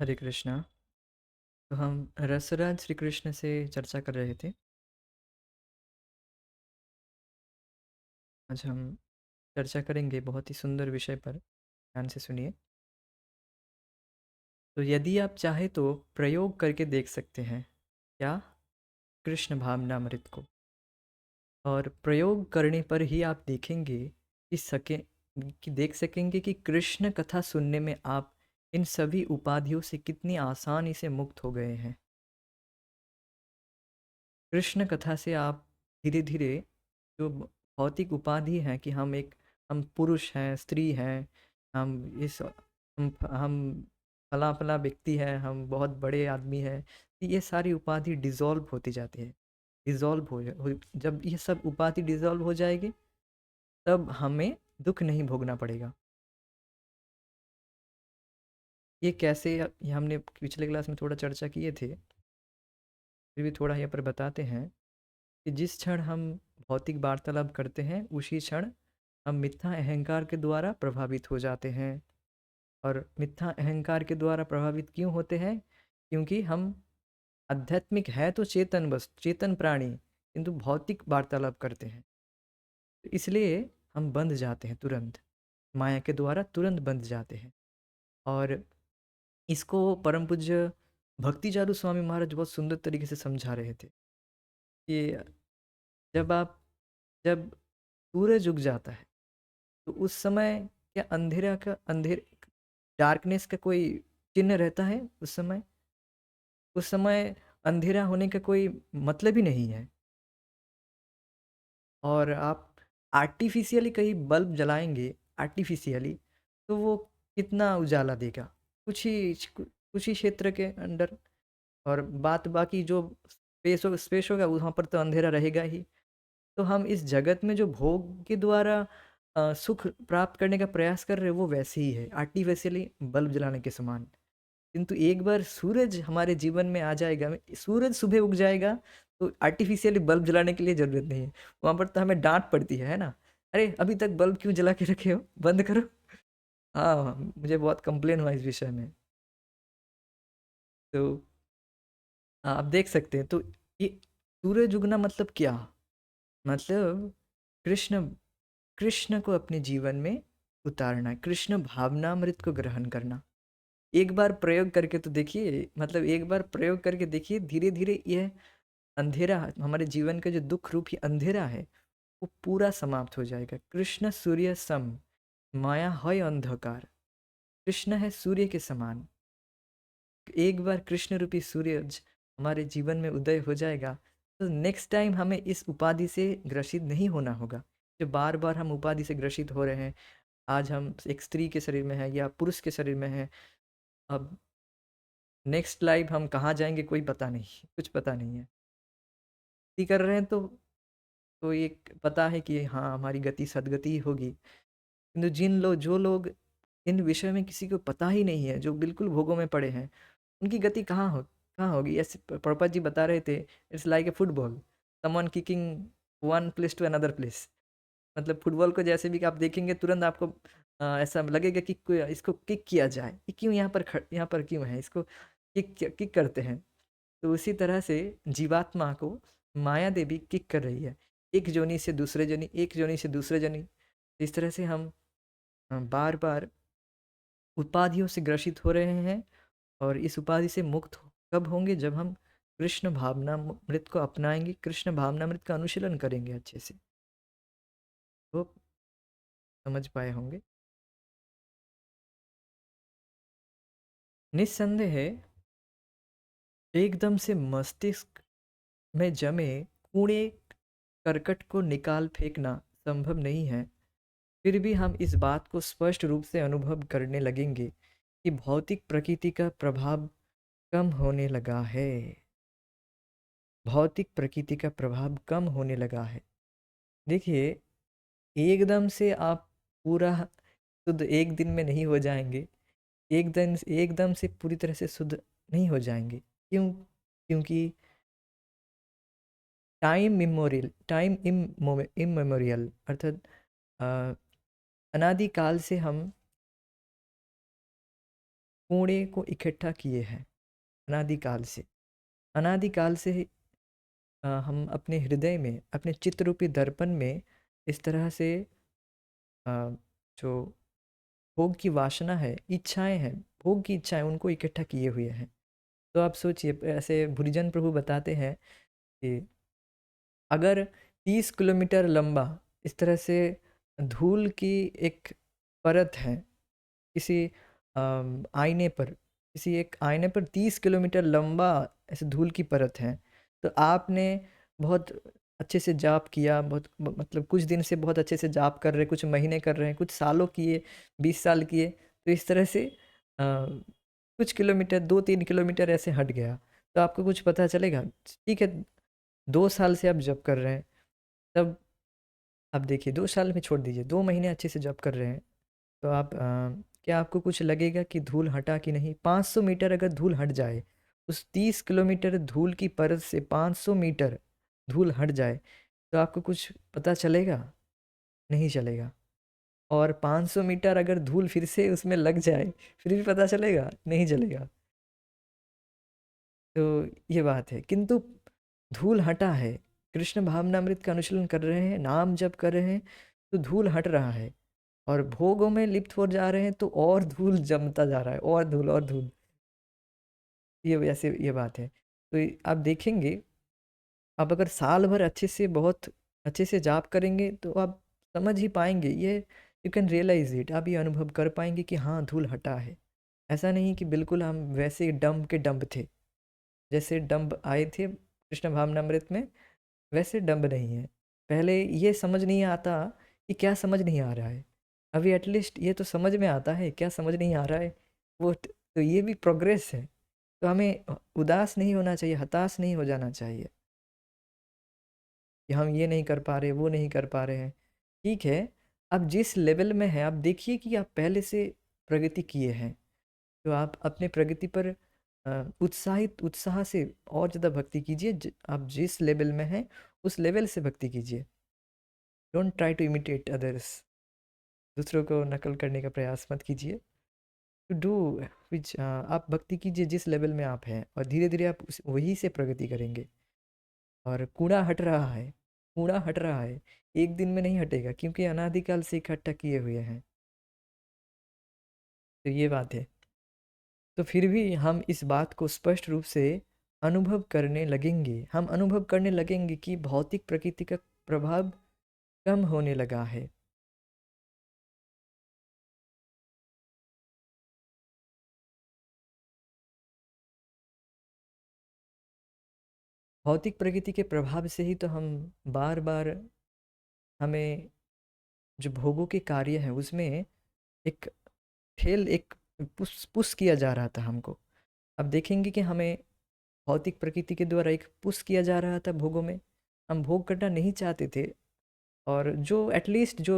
हरे कृष्णा। तो हम रसराज श्री कृष्ण से चर्चा कर रहे थे। आज हम चर्चा करेंगे बहुत ही सुंदर विषय पर। ध्यान से सुनिए। तो यदि आप चाहे तो प्रयोग करके देख सकते हैं क्या, कृष्ण भावनामृत को। और प्रयोग करने पर ही आप देखेंगे कि देख सकेंगे कि कृष्ण कथा सुनने में आप इन सभी उपाधियों से कितनी आसानी से मुक्त हो गए हैं। कृष्ण कथा से आप धीरे धीरे जो भौतिक उपाधि है कि हम पुरुष हैं, स्त्री हैं, हम इस हम फला फला व्यक्ति हैं, हम बहुत बड़े आदमी हैं, तो ये सारी उपाधि डिसॉल्व होती जाती है। जब ये सब उपाधि डिसॉल्व हो जाएगी, तब हमें दुख नहीं भोगना पड़ेगा। ये कैसे, ये हमने पिछले क्लास में थोड़ा चर्चा किए थे, फिर भी थोड़ा यहाँ पर बताते हैं कि जिस क्षण हम भौतिक वार्तालाप करते हैं, उसी क्षण हम मिथ्या अहंकार के द्वारा प्रभावित हो जाते हैं। और मिथ्या अहंकार के द्वारा प्रभावित क्यों होते हैं? क्योंकि हम आध्यात्मिक है तो चेतन, बस चेतन प्राणी, किंतु भौतिक वार्तालाप करते हैं। तो इसलिए हम बंध जाते हैं तुरंत, माया के द्वारा तुरंत बंध जाते हैं। और इसको परम पूज्य भक्ति चारू स्वामी महाराज बहुत सुंदर तरीके से समझा रहे थे कि जब आप जब सूरज उग जाता है, तो उस समय क्या अंधेर डार्कनेस का कोई चिन्ह रहता है? उस समय अंधेरा होने का कोई मतलब ही नहीं है। और आप आर्टिफिशियली कहीं बल्ब जलाएंगे, आर्टिफिशियली, तो वो कितना उजाला देगा? कुछ ही क्षेत्र के अंदर। और बात बाकी जो स्पेस होगा, वहाँ पर तो अंधेरा रहेगा ही। तो हम इस जगत में जो भोग के द्वारा सुख प्राप्त करने का प्रयास कर रहे हैं, वो वैसे ही है, आर्टिफिशियली बल्ब जलाने के समान। किंतु एक बार सूरज हमारे जीवन में आ जाएगा, सूरज सुबह उग जाएगा, तो आर्टिफिशियली बल्ब जलाने के लिए जरूरत नहीं है। वहां पर तो हमें डांट पड़ती है ना, अरे अभी तक बल्ब क्यों जला के रखे हो, बंद करो। हाँ, मुझे बहुत कंप्लेन हुआ इस विषय में। तो आप देख सकते हैं। तो ये सूरज उगना मतलब क्या? मतलब कृष्ण कृष्ण को अपने जीवन में उतारना, कृष्ण भावनामृत को ग्रहण करना। एक बार प्रयोग करके तो देखिए, मतलब एक बार प्रयोग करके देखिए, धीरे धीरे यह अंधेरा, हमारे जीवन का जो दुख रूपी अंधेरा है, वो पूरा समाप्त हो जाएगा। कृष्ण सूर्य सम, माया है अंधकार। कृष्ण है सूर्य के समान। एक बार कृष्ण रूपी सूरज हमारे जीवन में उदय हो जाएगा, तो नेक्स्ट टाइम हमें इस उपाधि से ग्रसित नहीं होना होगा। जो बार बार हम उपाधि से ग्रसित हो रहे हैं, आज हम एक स्त्री के शरीर में हैं या पुरुष के शरीर में हैं, अब नेक्स्ट लाइफ हम कहाँ जाएंगे कोई पता नहीं, कुछ पता नहीं है। गति कर रहे हैं तो एक पता है कि हाँ, हमारी गति सदगति ही होगी। किंतु जो लोग इन विषय में किसी को पता ही नहीं है, जो बिल्कुल भोगों में पड़े हैं, उनकी गति कहाँ होगी? ऐसे प्रभुपाद जी बता रहे थे, it's like a football, someone kicking one place to another place. मतलब फुटबॉल को जैसे भी आप देखेंगे, तुरंत आपको ऐसा लगेगा कि इसको किक किया जाए, ये क्यों यहाँ पर क्यों है, इसको किक किक करते हैं। तो उसी तरह से जीवात्मा को माया देवी किक कर रही है, एक जोनी से दूसरे जोनी, एक जोनी से दूसरे जोनी। इस तरह से हम बार बार उपाधियों से ग्रसित हो रहे हैं। और इस उपाधि से मुक्त कब होंगे? जब हम कृष्ण भावनामृत को अपनाएंगे, कृष्ण भावनामृत का अनुशीलन करेंगे अच्छे से, तो समझ पाए होंगे। निस्संदेह है, एकदम से मस्तिष्क में जमे कूड़े करकट को निकाल फेंकना संभव नहीं है। फिर भी हम इस बात को स्पष्ट रूप से अनुभव करने लगेंगे कि भौतिक प्रकृति का प्रभाव कम होने लगा है। भौतिक प्रकृति का प्रभाव कम होने लगा है। देखिए, एकदम से आप पूरा शुद्ध एक दिन में नहीं हो जाएंगे, एकदम से पूरी तरह से शुद्ध नहीं हो जाएंगे। क्यों? क्योंकि टाइम इममेमोरियल, अर्थात अ, अनादिकाल से हम कूड़े को इकट्ठा किए हैं अनादिकाल से। अनादिकाल से हम अपने हृदय में, अपने चित्तरूपी दर्पण में इस तरह से अ, जो भोग की वासना है, इच्छाएं हैं, भोग की इच्छाएं, उनको इकट्ठा किए हुए हैं। तो आप सोचिए, ऐसे भुरिजन प्रभु बताते हैं कि अगर 30 किलोमीटर लंबा इस तरह से धूल की एक परत है किसी आईने पर, किसी एक आईने पर 30 किलोमीटर लंबा ऐसे धूल की परत है, तो आपने बहुत अच्छे से जाप किया, बहुत मतलब कुछ दिन से बहुत अच्छे से जाप कर रहे, कुछ महीने कर रहे हैं, कुछ सालों किए, 20 साल किए, तो इस तरह से कुछ किलोमीटर, 2-3 किलोमीटर ऐसे हट गया, तो आपको कुछ पता चलेगा? ठीक है, 2 साल से आप जप कर रहे हैं, तब अब देखिए 2 साल में छोड़ दीजिए, 2 महीने अच्छे से जप कर रहे हैं, तो आप क्या आपको कुछ लगेगा कि धूल हटा कि नहीं? 500 मीटर अगर धूल हट जाए, उस 30 किलोमीटर धूल की परत से 500 मीटर धूल हट जाए, तो आपको कुछ पता चलेगा? नहीं चलेगा। और 500 मीटर अगर धूल फिर से उसमें लग जाए, फिर भी पता चलेगा? नहीं चलेगा। तो ये बात है, किंतु धूल हटा है, कृष्ण भावनामृत का अनुशीलन कर रहे हैं, नाम जप कर रहे हैं, तो धूल हट रहा है, और भोगों में लिप्त हो जा रहे हैं, तो और धूल जमता जा रहा है, और धूल और धूल। ये वैसे ये बात है। तो आप देखेंगे, आप अगर साल भर अच्छे से, बहुत अच्छे से जाप करेंगे, तो आप समझ ही पाएंगे ये, यू कैन रियलाइज इट, आप ये अनुभव कर पाएंगे कि हाँ, धूल हटा है। ऐसा नहीं कि बिल्कुल हम वैसे डंब के डंब थे, जैसे डंब आए थे कृष्ण भावनामृत में, वैसे डंब नहीं है। पहले ये समझ नहीं आता कि क्या समझ नहीं आ रहा है, अभी एटलीस्ट ये तो समझ में आता है क्या समझ नहीं आ रहा है, वो तो ये भी प्रोग्रेस है। तो हमें उदास नहीं होना चाहिए, हताश नहीं हो जाना चाहिए कि हम ये नहीं कर पा रहे, वो नहीं कर पा रहे हैं। ठीक है, अब जिस लेवल में है, आप देखिए कि आप पहले से प्रगति किए हैं, तो आप अपने प्रगति पर उत्साह से और ज़्यादा भक्ति कीजिए। आप जिस लेवल में हैं, उस लेवल से भक्ति कीजिए। Don't try to imitate others, दूसरों को नकल करने का प्रयास मत कीजिए। टू डू विच, आप भक्ति कीजिए जिस लेवल में आप हैं, और धीरे धीरे आप वही से प्रगति करेंगे। और कूड़ा हट रहा है, कूड़ा हट रहा है, एक दिन में नहीं हटेगा, क्योंकि अनादिकाल से इकट्ठा किए हुए हैं। तो ये बात है। तो फिर भी हम इस बात को स्पष्ट रूप से अनुभव करने लगेंगे, हम अनुभव करने लगेंगे कि भौतिक प्रकृति का प्रभाव कम होने लगा है। भौतिक प्रकृति के प्रभाव से ही तो हम बार बार, हमें जो भोगों के कार्य हैं उसमें एक एक पुश पुश किया जा रहा था हमको। अब देखेंगे कि हमें भौतिक प्रकृति के द्वारा एक पुश किया जा रहा था भोगों में, हम भोग करना नहीं चाहते थे। और जो एटलीस्ट जो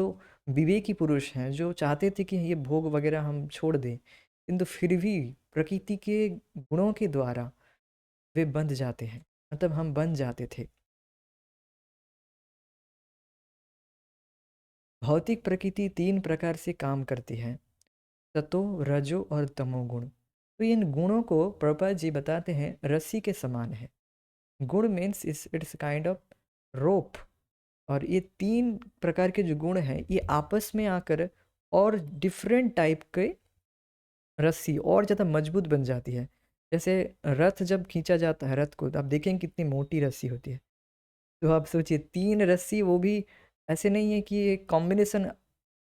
विवेकी पुरुष हैं, जो चाहते थे कि ये भोग वगैरह हम छोड़ दें, किंतु फिर भी प्रकृति के गुणों के द्वारा वे बंध जाते हैं, मतलब हम बन जाते थे। भौतिक प्रकृति 3 प्रकार से काम करती है, सतो, रजो और तमोगुण। तो इन गुणों को प्रभुपाद जी बताते हैं रस्सी के समान है। गुण means it's kind of rope. और ये 3 प्रकार के जो गुण हैं, ये आपस में आकर और डिफरेंट टाइप के रस्सी और ज़्यादा मजबूत बन जाती है। जैसे रथ जब खींचा जाता है, रथ को आप देखेंगे कितनी मोटी रस्सी होती है, तो आप सोचिए 3 रस्सी, वो भी ऐसे नहीं है कि ये कॉम्बिनेशन,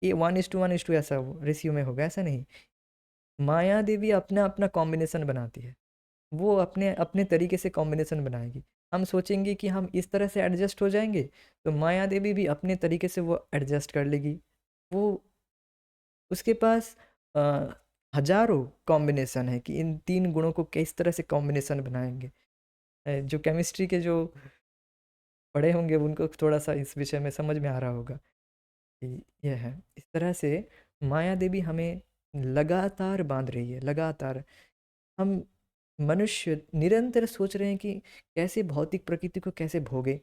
ये 1:1 ऐसा रेशियो में होगा, ऐसा नहीं। माया देवी अपना अपना कॉम्बिनेशन बनाती है, वो अपने अपने तरीके से कॉम्बिनेशन बनाएगी। हम सोचेंगे कि हम इस तरह से एडजस्ट हो जाएंगे, तो माया देवी भी अपने तरीके से वो एडजस्ट कर लेगी। वो उसके पास अ, हजारों कॉम्बिनेशन है कि इन 3 गुणों को किस तरह से कॉम्बिनेशन बनाएंगे। जो केमिस्ट्री के जो पढ़े होंगे उनको थोड़ा सा इस विषय में समझ में आ रहा होगा कि यह है। इस तरह से माया देवी हमें लगातार बांध रही है, लगातार। हम मनुष्य निरंतर सोच रहे हैं कि कैसे भौतिक प्रकृति को कैसे भोगे,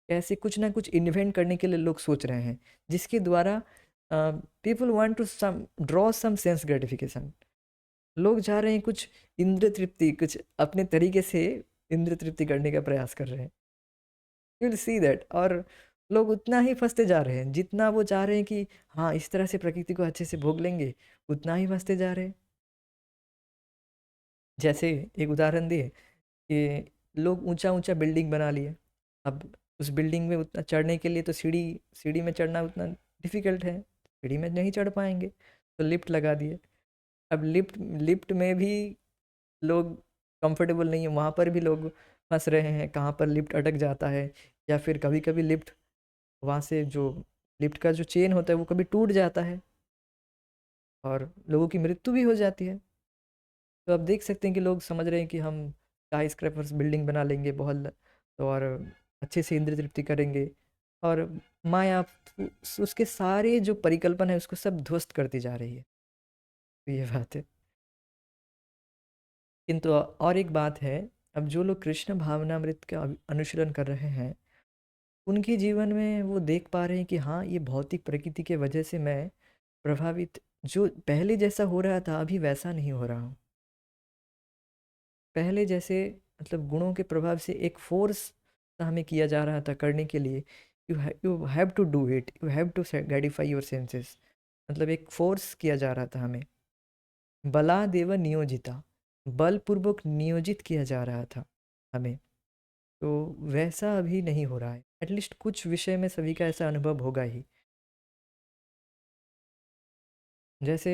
कैसे कुछ ना कुछ इन्वेंट करने के लिए लोग सोच रहे हैं, जिसके द्वारा people want to some draw some sense gratification. लोग चाह रहे हैं कुछ इंद्र तृप्ति, कुछ अपने तरीके से इंद्र तृप्ति करने का प्रयास कर रहे हैं। You will see that. और लोग उतना ही फंसते जा रहे हैं जितना वो चाह रहे हैं कि हाँ इस तरह से प्रकृति को अच्छे से भोग लेंगे, उतना ही फंसते जा रहे हैं। जैसे एक उदाहरण दिए कि लोग ऊंचा ऊंचा बिल्डिंग बना लिए। अब उस बिल्डिंग में उतना चढ़ने के लिए तो सीढ़ी सीढ़ी में चढ़ना उतना डिफिकल्ट है, सीढ़ी में नहीं चढ़ पाएंगे, तो लिफ्ट लगा दिए। अब लिफ्ट लिफ्ट में भी लोग कंफर्टेबल नहीं है, वहाँ पर भी लोग फंस रहे हैं, कहाँ पर लिफ्ट अटक जाता है, या फिर कभी कभी लिफ्ट वहाँ से जो लिफ्ट का जो चेन होता है वो कभी टूट जाता है और लोगों की मृत्यु भी हो जाती है। तो आप देख सकते हैं कि लोग समझ रहे हैं कि हम स्काई स्क्रैपर्स बिल्डिंग बना लेंगे बहुत तो, और अच्छे से इंद्र तृप्ति करेंगे, और माया उसके सारे जो परिकल्पना है उसको सब ध्वस्त करती जा रही है। तो ये बात है। किंतु और एक बात है, अब जो लोग कृष्ण भावनामृत का अनुशीलन कर रहे हैं, उनके जीवन में वो देख पा रहे हैं कि हाँ ये भौतिक प्रकृति के वजह से मैं प्रभावित, जो पहले जैसा हो रहा था अभी वैसा नहीं हो रहा हूँ। पहले जैसे मतलब गुणों के प्रभाव से एक फोर्स हमें किया जा रहा था करने के लिए, you have to do it, you have to gratify your senses, मतलब एक फोर्स किया जा रहा था हमें, बलादेव नियोजिता, बलपूर्वक नियोजित किया जा रहा था हमें। तो वैसा अभी नहीं हो रहा है, एटलीस्ट कुछ विषय में सभी का ऐसा अनुभव होगा ही। जैसे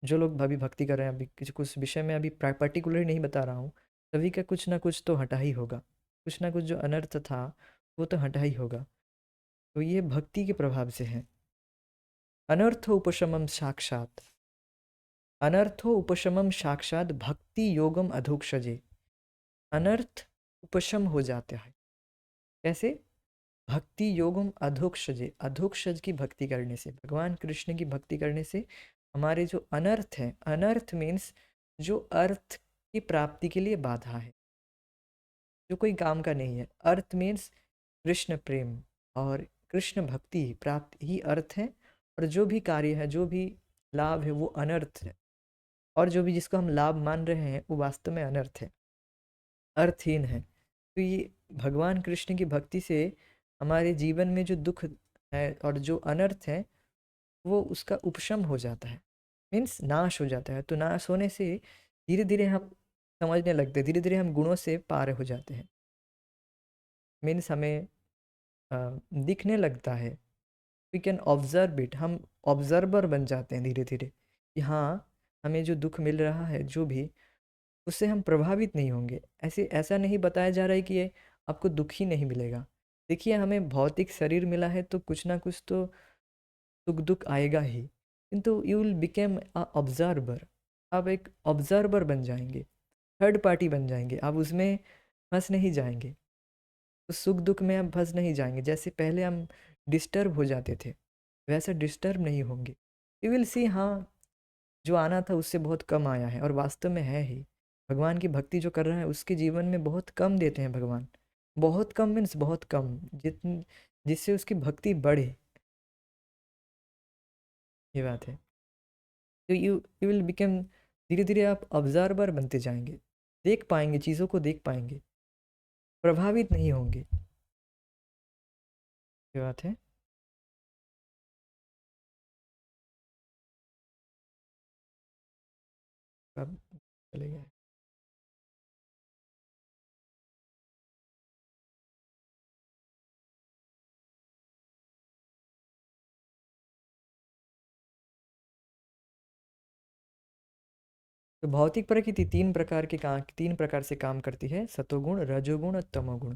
जो लोग अभी भक्ति कर रहे हैं, अभी किसी कुछ विषय में अभी पर्टिकुलर नहीं बता रहा हूँ, सभी का कुछ ना कुछ तो हटा ही होगा, कुछ ना कुछ जो अनर्थ था वो तो हटा ही होगा। तो ये भक्ति के प्रभाव से है। अनर्थो उपशमम साक्षात, अनर्थो उपशमम साक्षात भक्ति योगम अधोक्षजे। अनर्थ उपशम हो जाता है कैसे? भक्ति योगम अधोक्षजे, अधोक्षज की भक्ति करने से, भगवान कृष्ण की भक्ति करने से हमारे जो अनर्थ है, अनर्थ मीन्स जो अर्थ की प्राप्ति के लिए बाधा है, जो कोई काम का नहीं है। अर्थ मीन्स कृष्ण प्रेम और कृष्ण भक्ति प्राप्त ही अर्थ है, और जो भी कार्य है, जो भी लाभ है वो अनर्थ है, और जो भी जिसको हम लाभ मान रहे हैं वो वास्तव में अनर्थ है, अर्थहीन है। तो ये भगवान कृष्ण की भक्ति से हमारे जीवन में जो दुख है और जो अनर्थ है वो उसका उपशम हो जाता है, मीन्स नाश हो जाता है। तो नाश होने से धीरे धीरे हम समझने लगते हैं, धीरे धीरे हम गुणों से पार हो जाते हैं, मीन्स हमें दिखने लगता है, वी कैन ऑब्जर्व इट, हम ऑब्जर्वर बन जाते हैं धीरे धीरे कि हाँ हमें जो दुख मिल रहा है जो भी, उससे हम प्रभावित नहीं होंगे। ऐसे ऐसा नहीं बताया जा रहा है कि ये आपको दुख ही नहीं मिलेगा। देखिए हमें भौतिक शरीर मिला है तो कुछ ना कुछ तो सुख दुख आएगा ही, किंतु you will became a observer, आप एक ऑब्जर्वर बन जाएंगे, थर्ड पार्टी बन जाएंगे, आप उसमें फंस नहीं जाएंगे, उस सुख दुख में हम फंस नहीं जाएंगे। जैसे पहले हम डिस्टर्ब हो जाते थे वैसे डिस्टर्ब नहीं होंगे। यू विल सी हाँ जो आना था उससे बहुत कम आया है, और वास्तव में है ही। भगवान की भक्ति जो कर रहा है उसके जीवन में बहुत कम देते हैं भगवान, बहुत कम मीन्स बहुत कम, जिससे उसकी भक्ति बढ़े, ये बात है। तो यू यू विल बिकम, धीरे धीरे आप ऑब्जर्वर बनते जाएंगे, देख पाएंगे, चीज़ों को देख पाएंगे, प्रभावित नहीं होंगे, ये बात है। अब चले गए। तो भौतिक प्रकृति तीन प्रकार से काम करती है, सतोगुण, रजोगुण और तमोगुण।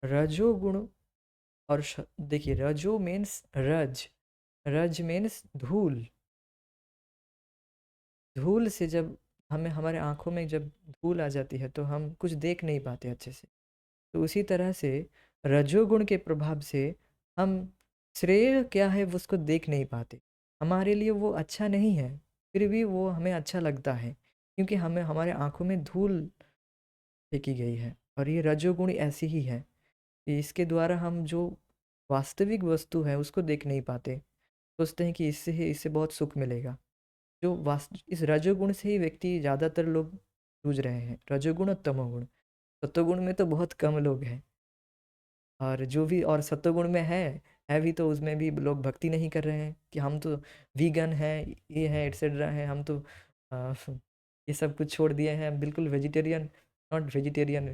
रजोगुण और देखिए रजो मीन्स रज, रज मीन्स धूल, धूल से जब हमें हमारे आंखों में जब धूल आ जाती है तो हम कुछ देख नहीं पाते अच्छे से। तो उसी तरह से रजोगुण के प्रभाव से हम श्रेय क्या है वो उसको देख नहीं पाते, हमारे लिए वो अच्छा नहीं है, फिर भी वो हमें अच्छा लगता है क्योंकि हमें हमारे आंखों में धूल फेंकी गई है। और ये रजोगुण ऐसी ही है कि इसके द्वारा हम जो वास्तविक वस्तु है उसको देख नहीं पाते। सोचते हैं कि इससे बहुत सुख मिलेगा। जो वास्त इस रजोगुण से ही व्यक्ति ज़्यादातर लोग जूझ रहे हैं, रजोगुण और तमोगुण। सत्वगुण में तो बहुत कम लोग हैं, और जो भी और सत्वगुण में है भी, तो उसमें भी लोग भक्ति नहीं कर रहे हैं कि हम तो वीगन हैं, ये हैं, एटसेट्रा हैं, हम तो अ, ये सब कुछ छोड़ दिए हैं, बिल्कुल vegetarian, not vegetarian,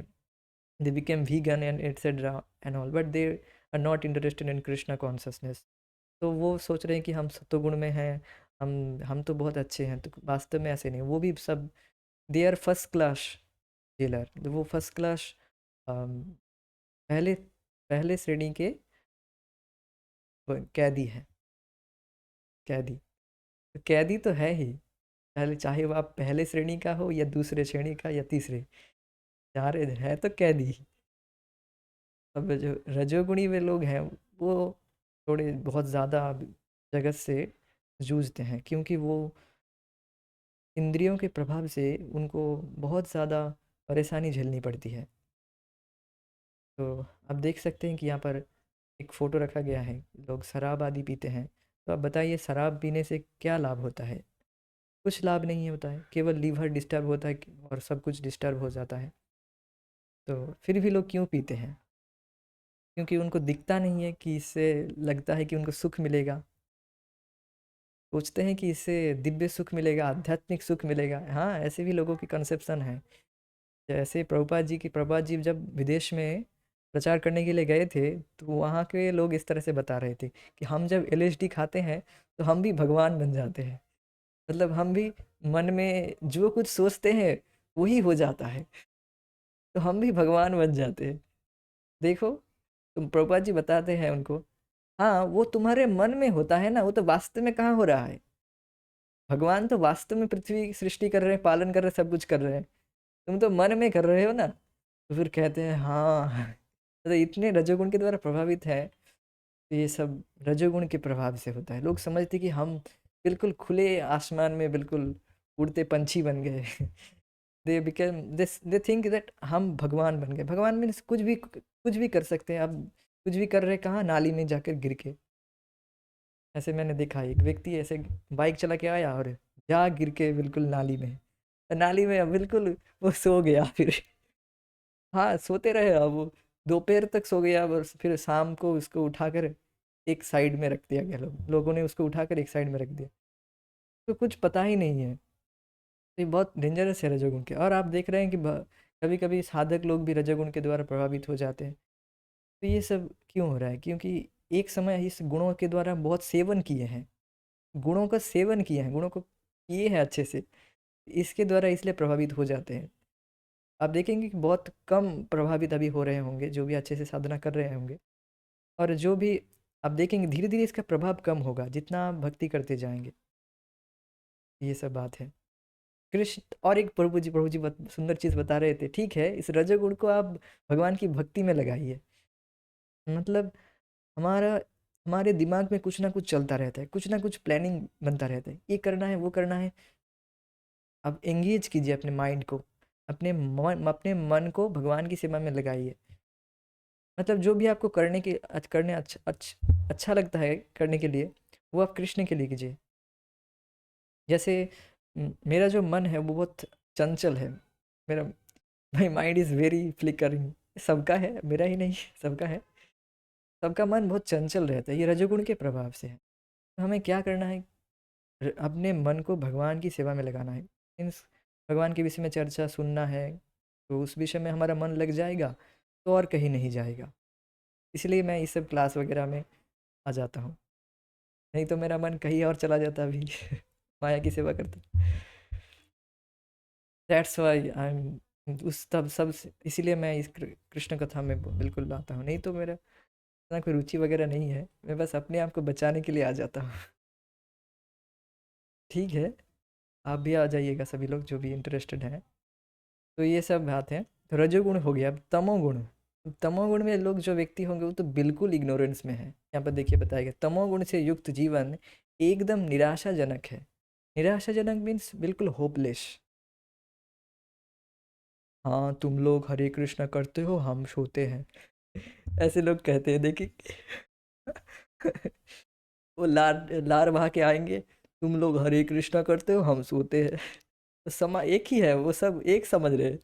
they became vegan and etcetera and all, but they are not interested in Krishna consciousness. तो वो सोच रहे हैं कि हम सत्वगुण में हैं, हम तो बहुत अच्छे हैं, तो वास्तव में ऐसे नहीं। वो भी सब they are first class jailer, वो फर्स्ट क्लास पहले पहले श्रेणी के कैदी हैं। कैदी, तो कैदी तो है ही पहले, चाहे वो आप पहले श्रेणी का हो या दूसरे श्रेणी का या तीसरे, चार है तो कैदी ही। अब जो रजोगुणी वे लोग हैं, वो थोड़े बहुत ज़्यादा जगत से जूझते हैं, क्योंकि वो इंद्रियों के प्रभाव से उनको बहुत ज़्यादा परेशानी झेलनी पड़ती है। तो आप देख सकते हैं कि यहाँ पर एक फ़ोटो रखा गया है, लोग शराब आदि पीते हैं। तो आप बताइए, शराब पीने से क्या लाभ होता है? कुछ लाभ नहीं होता है, केवल लीवर डिस्टर्ब होता है और सब कुछ डिस्टर्ब हो जाता है। तो फिर भी लोग क्यों पीते हैं? क्योंकि उनको दिखता नहीं है कि इससे लगता है कि उनको सुख मिलेगा। सोचते हैं कि इससे दिव्य सुख मिलेगा, आध्यात्मिक सुख मिलेगा। हाँ, ऐसे भी लोगों की कंसेप्शन है। जैसे प्रभुपाद जी जब विदेश में प्रचार करने के लिए गए थे, तो वहाँ के लोग इस तरह से बता रहे थे कि हम जब एलएसडी खाते हैं तो हम भी भगवान बन जाते हैं। मतलब हम भी मन में जो कुछ सोचते हैं वही हो जाता है, तो हम भी भगवान बन जाते हैं। देखो, तुम प्रभुपाद जी बताते हैं उनको, हाँ वो तुम्हारे मन में होता है ना, वो तो वास्तव में कहाँ हो रहा है। भगवान तो वास्तव में पृथ्वी की सृष्टि कर रहे हैं, पालन कर रहे हैं, सब कुछ कर रहे हैं। तुम तो मन में कर रहे हो ना। तो फिर कहते हैं हाँ, तो इतने रजोगुण के द्वारा प्रभावित है। तो ये सब रजोगुण के प्रभाव से होता है। लोग समझते कि हम बिल्कुल खुले आसमान में बिल्कुल उड़ते पंछी बन गए। They become this, they think that हम भगवान बन गए। भगवान मीन्स कुछ भी कर सकते हैं। अब कुछ भी कर रहे, कहाँ, नाली में जाकर गिर के। ऐसे मैंने देखा एक व्यक्ति ऐसे बाइक चला के आया और जा गिर के बिल्कुल नाली में। नाली में बिल्कुल वो सो गया फिर। हाँ, सोते रहे। अब वो दोपहर तक सो गया, बस फिर शाम को उसको उठाकर एक साइड में रख दिया गया। लोगों ने उसको उठाकर एक साइड में रख दिया। तो कुछ पता ही नहीं है। तो ये बहुत डेंजरस है रजोगुण के। और आप देख रहे हैं कि कभी कभी साधक लोग भी रजोगुण के द्वारा प्रभावित हो जाते हैं। तो ये सब क्यों हो रहा है? क्योंकि एक समय इस गुणों के द्वारा बहुत सेवन किए हैं, गुणों का सेवन किए हैं, गुणों को किए हैं अच्छे से, इसके द्वारा इसलिए प्रभावित हो जाते हैं। आप देखेंगे कि बहुत कम प्रभावित अभी हो रहे होंगे, जो भी अच्छे से साधना कर रहे होंगे। और जो भी आप देखेंगे, धीरे धीरे इसका प्रभाव कम होगा जितना आप भक्ति करते जाएंगे। ये सब बात है। कृष्ण और एक प्रभु जी सुंदर चीज़ बता रहे थे। ठीक है, इस रजोगुण को आप भगवान की भक्ति में लगाइए। मतलब हमारा हमारे दिमाग में कुछ ना कुछ चलता रहता है, कुछ ना कुछ प्लानिंग बनता रहता है, ये करना है, वो करना है। आप एंगेज कीजिए अपने माइंड को, अपने मन को भगवान की सेवा में लगाइए। मतलब जो भी आपको करने के करने अच्छा लगता है करने के लिए, वो आप कृष्ण के लिए कीजिए। जैसे मेरा जो मन है वो बहुत चंचल है। मेरा my mind is very flickering. सबका है, मेरा ही नहीं, सबका है। सबका मन बहुत चंचल रहता है, ये रजोगुण के प्रभाव से है। तो हमें क्या करना है? अपने मन को भगवान की सेवा में लगाना है। मीन्स भगवान के विषय में चर्चा सुनना है, तो उस विषय में हमारा मन लग जाएगा, तो और कहीं नहीं जाएगा। इसलिए मैं इस सब क्लास वगैरह में आ जाता हूँ, नहीं तो मेरा मन कहीं और चला जाता अभी। माया की सेवा करता। दैट्स वाई आई एम उस तब इसीलिए मैं इस कृष्ण कथा में बिल्कुल आता हूँ। नहीं तो मेरा इतना कोई रुचि वगैरह नहीं है, मैं बस अपने आप को बचाने के लिए आ जाता हूँ। ठीक है, आप भी आ जाइएगा, सभी लोग जो भी इंटरेस्टेड हैं। तो ये सब बात है। तो रजोगुण हो गया। अब तमोगुण। तमोगुण में लोग जो व्यक्ति होंगे वो तो बिल्कुल इग्नोरेंस में है। यहाँ पर देखिए बताया गया, तमोगुण से युक्त जीवन एकदम निराशाजनक है। निराशाजनक मीन्स बिल्कुल होपलेस। हाँ, तुम लोग हरे कृष्णा करते हो, हम सोते हैं। ऐसे लोग कहते हैं, देखिए। वो लार लार बहा के आएंगे, तुम लोग हरे कृष्णा करते हो, हम सोते हैं। तो समा एक ही है, वो सब एक समझ रहे हैं।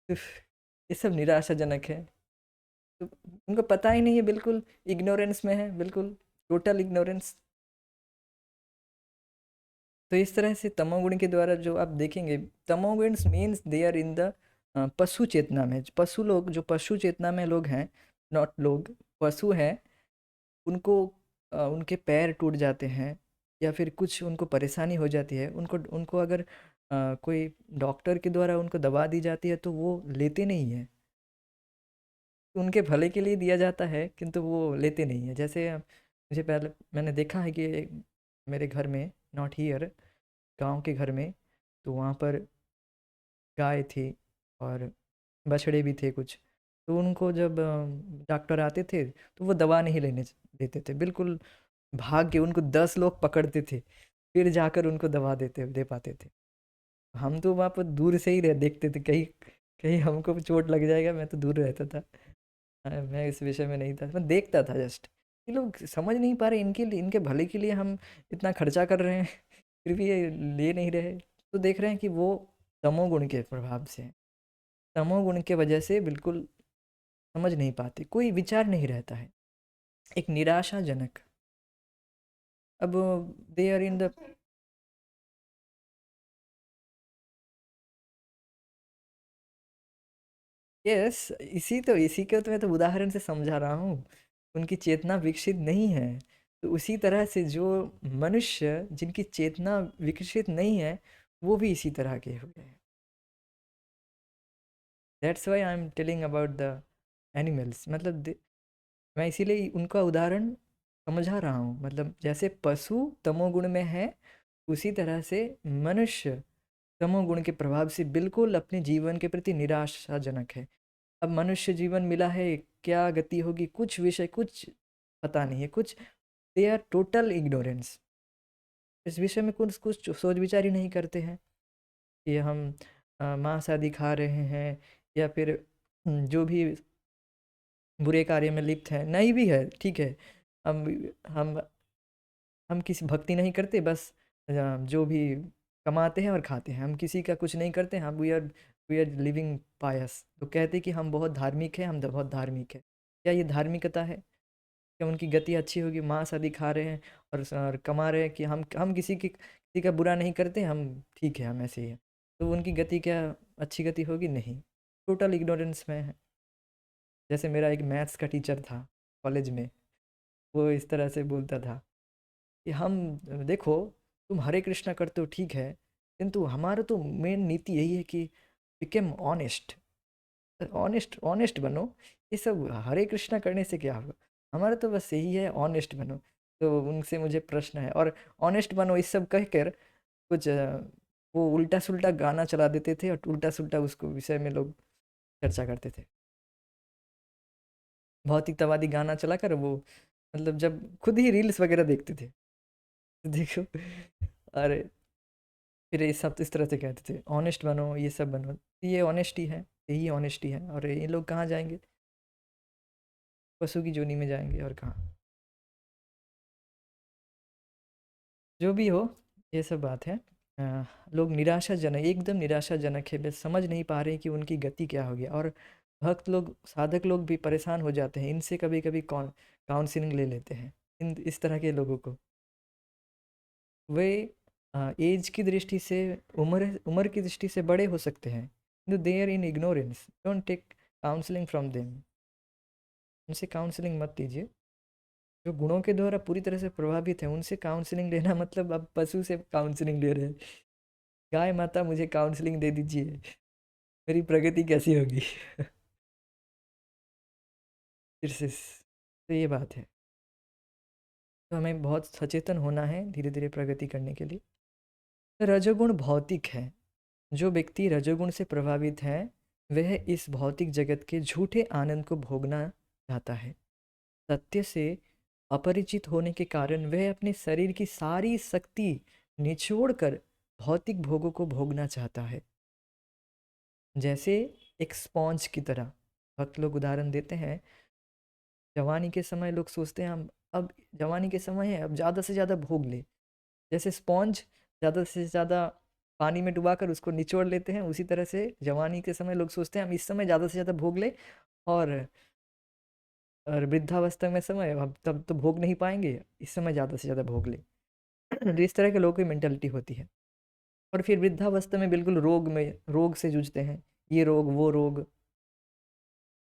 तो ये सब निराशाजनक है। तो उनको पता ही नहीं है, बिल्कुल इग्नोरेंस में है, बिल्कुल टोटल इग्नोरेंस। तो इस तरह से तमोगुण के द्वारा जो आप देखेंगे, तमोगुण means they are in the पशु चेतना में। पशु लोग, जो पशु चेतना में लोग हैं, नॉट लोग, पशु हैं, उनको उनके पैर टूट जाते हैं या फिर कुछ उनको परेशानी हो जाती है, उनको उनको अगर कोई डॉक्टर के द्वारा उनको दवा दी जाती है तो वो लेते नहीं है। उनके भले के लिए दिया जाता है किंतु वो लेते नहीं है। जैसे मुझे पहले मैंने देखा है कि मेरे घर में, नॉट हियर, गांव के घर में, तो वहाँ पर गाय थी और बछड़े भी थे कुछ। तो उनको जब डॉक्टर आते थे तो वो दवा नहीं लेने देते थे, बिल्कुल भाग के उनको 10 लोग पकड़ते थे, फिर जाकर उनको दवा दे पाते थे। हम तो वहाँ पर दूर से ही देखते थे, कहीं कहीं हमको चोट लग जाएगा, मैं तो दूर रहता था। मैं इस विषय में नहीं था, मैं देखता था जस्ट। ये लोग समझ नहीं पा रहे, इनके लिए, इनके भले के लिए हम इतना खर्चा कर रहे हैं, फिर भी ये ले नहीं रहे। तो देख रहे हैं कि वो तमोगुण के प्रभाव से है। तमोगुण के वजह से बिल्कुल समझ नहीं पाते, कोई विचार नहीं रहता है, एक निराशाजनक। अब they are in the, yes, इसी को तो मैं तो उदाहरण से समझा रहा हूँ। उनकी चेतना विकसित नहीं है, तो उसी तरह से जो मनुष्य जिनकी चेतना विकसित नहीं है, वो भी इसी तरह के हो गए हैं। That's why I am telling about the animals. मतलब मैं इसीलिए उनका उदाहरण समझा रहा हूँ। मतलब जैसे पशु तमोगुण में है, उसी तरह से मनुष्य तमोगुण के प्रभाव से बिल्कुल अपने जीवन के प्रति निराशाजनक है। अब मनुष्य जीवन मिला है, क्या गति होगी, कुछ विषय कुछ पता नहीं है, कुछ, दे आर टोटल इग्नोरेंस। इस विषय में कुछ कुछ सोच विचार ही नहीं करते हैं कि हम मांस आदि खा रहे हैं, या फिर जो भी बुरे कार्य में लिप्त हैं, नहीं भी है ठीक है। हम हम हम किसी भक्ति नहीं करते, बस जो भी कमाते हैं और खाते हैं, हम किसी का कुछ नहीं करते, हम वी आर लिविंग पायस। तो कहते कि हम बहुत धार्मिक हैं, हम बहुत धार्मिक है। क्या ये धार्मिकता है? क्या उनकी गति अच्छी होगी, मांस आदि खा रहे हैं और कमा रहे हैं, कि हम किसी का बुरा नहीं करते, हम ठीक है, हम ऐसे ही हैं, तो उनकी गति क्या अच्छी गति होगी? नहीं, टोटल इग्नोरेंस में है। जैसे मेरा एक मैथ्स का टीचर था कॉलेज में, वो इस तरह से बोलता था कि हम, देखो, तुम हरे कृष्णा करते हो ठीक है, किंतु हमारा तो मेन नीति यही है कि बिकेम ऑनेस्ट, ऑनेस्ट ऑनेस्ट बनो। ये सब हरे कृष्णा करने से क्या होगा? हमारा तो बस यही है, ऑनेस्ट बनो। तो उनसे मुझे प्रश्न है, और ऑनेस्ट बनो इस सब कहकर कुछ वो उल्टा सुल्टा गाना चला देते थे, और उल्टा सुल्टा उसको विषय में लोग चर्चा करते थे। भौतिकतावादी गाना चलाकर वो, मतलब जब खुद ही रील्स वगैरह देखते थे, तो देखो, अरे, फिर ये सब तो इस तरह से कहते थे ऑनेस्ट बनो, ये सब बनो। ये ऑनेस्टी है, यही ऑनेस्टी है, और ये लोग कहाँ जाएंगे? पशु की जोनी में जाएंगे, और कहाँ। जो भी हो, ये सब बात है। लोग निराशाजनक, एकदम निराशाजनक है, बस समझ नहीं पा रहे कि उनकी गति क्या होगी। और भक्त लोग, साधक लोग भी परेशान हो जाते हैं इनसे, कभी कभी काउंसलिंग ले लेते हैं इन इस तरह के लोगों को। वे एज की दृष्टि से, उम्र उम्र की दृष्टि से बड़े हो सकते हैं, किंतु they are in ignorance, don't take counselling from them. उनसे काउंसलिंग मत लीजिए। जो गुणों के द्वारा पूरी तरह से प्रभावित है, उनसे काउंसलिंग लेना मतलब अब पशु से काउंसलिंग ले रहे हैं। गाय माता मुझे काउंसलिंग दे दीजिए, मेरी प्रगति कैसी होगी? फिर से तो ये बात है। तो हमें बहुत सचेतन होना है धीरे धीरे प्रगति करने के लिए। रजोगुण भौतिक है। जो व्यक्ति रजोगुण से प्रभावित है, वह इस भौतिक जगत के झूठे आनंद को भोगना चाहता है। सत्य से अपरिचित होने के कारण वह अपने शरीर की सारी शक्ति निचोड़कर भौतिक भोगों को भोगना चाहता है। जैसे एक स्पॉन्ज की तरह। भक्त लोग उदाहरण देते हैं, जवानी के समय लोग सोचते हैं हम अब जवानी के समय है, अब ज़्यादा से ज़्यादा भोग ले। जैसे स्पॉन्ज ज़्यादा से ज़्यादा पानी में डुबाकर उसको निचोड़ लेते हैं, उसी तरह से जवानी के समय लोग सोचते हैं हम इस समय ज़्यादा से ज़्यादा भोग ले, और वृद्धावस्था में समय अब तब तो भोग नहीं पाएंगे, इस समय ज़्यादा से ज़्यादा भोग ले। तो इस तरह के लोगों की मेंटालिटी होती है। और फिर वृद्धावस्था में बिल्कुल रोग से जूझते हैं, ये रोग वो रोग।